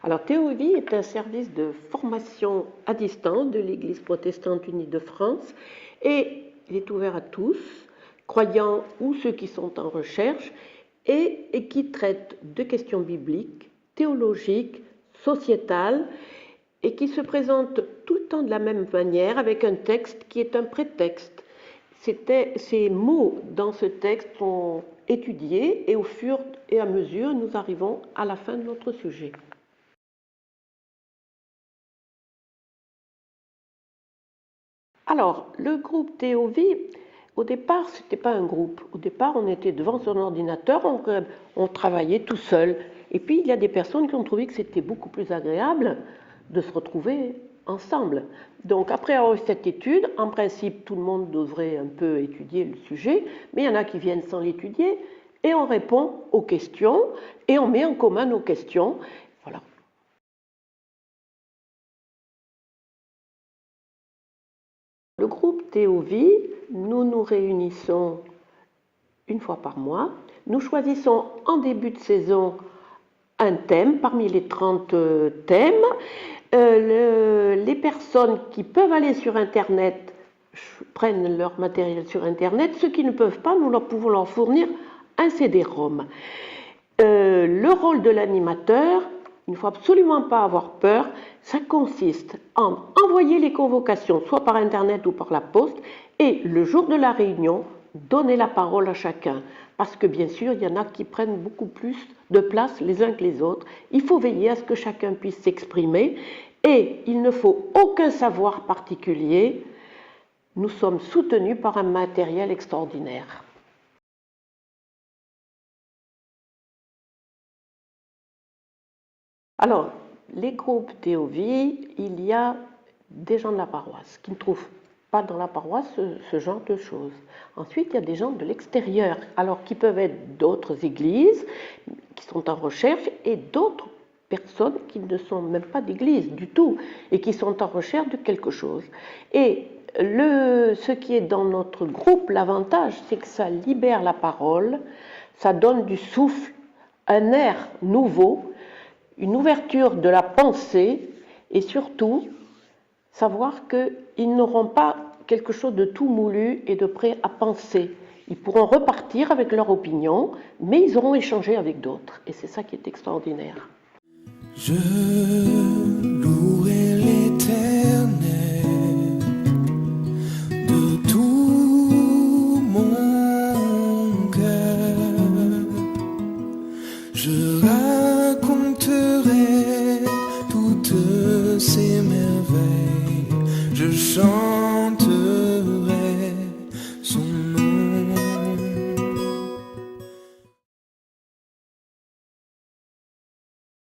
Alors, Théovie est un service de formation à distance de l'Église protestante unie de France et il est ouvert à tous, croyants ou ceux qui sont en recherche, et qui traite de questions bibliques, théologiques, sociétales, et qui se présente tout le temps de la même manière avec un texte qui est un prétexte. Ces mots dans ce texte sont étudiés et au fur et à mesure, nous arrivons à la fin de notre sujet. Alors, le groupe Théovie, au départ, ce n'était pas un groupe. Au départ, on était devant son ordinateur, on travaillait tout seul. Et puis, il y a des personnes qui ont trouvé que c'était beaucoup plus agréable de se retrouver ensemble. Donc, après avoir eu cette étude, en principe, tout le monde devrait un peu étudier le sujet, mais il y en a qui viennent sans l'étudier, et on répond aux questions, et on met en commun nos questions. Voilà. Le groupe Théovie, nous nous réunissons une fois par mois. Nous choisissons en début de saison un thème parmi les 30 thèmes. Les personnes qui peuvent aller sur Internet prennent leur matériel sur Internet. Ceux qui ne peuvent pas, nous pouvons leur fournir un CD-ROM. Le rôle de l'animateur, il ne faut absolument pas avoir peur, ça consiste en envoyer les convocations, soit par Internet ou par la poste, et le jour de la réunion, donner la parole à chacun. Parce que bien sûr, il y en a qui prennent beaucoup plus de place les uns que les autres. Il faut veiller à ce que chacun puisse s'exprimer, et il ne faut aucun savoir particulier. Nous sommes soutenus par un matériel extraordinaire. Alors, les groupes Théovie, il y a des gens de la paroisse qui ne trouvent pas dans la paroisse ce genre de choses. Ensuite, il y a des gens de l'extérieur, alors qui peuvent être d'autres églises qui sont en recherche et d'autres personnes qui ne sont même pas d'église du tout et qui sont en recherche de quelque chose. Et ce qui est dans notre groupe, l'avantage, c'est que ça libère la parole, ça donne du souffle, un air nouveau, une ouverture de la pensée et surtout savoir qu'ils n'auront pas quelque chose de tout moulu et de prêt à penser. Ils pourront repartir avec leur opinion, mais ils auront échangé avec d'autres. Et c'est ça qui est extraordinaire. Je louerai l'Éternel de tout mon cœur. Je raconterai toutes ces merveilles. Je chante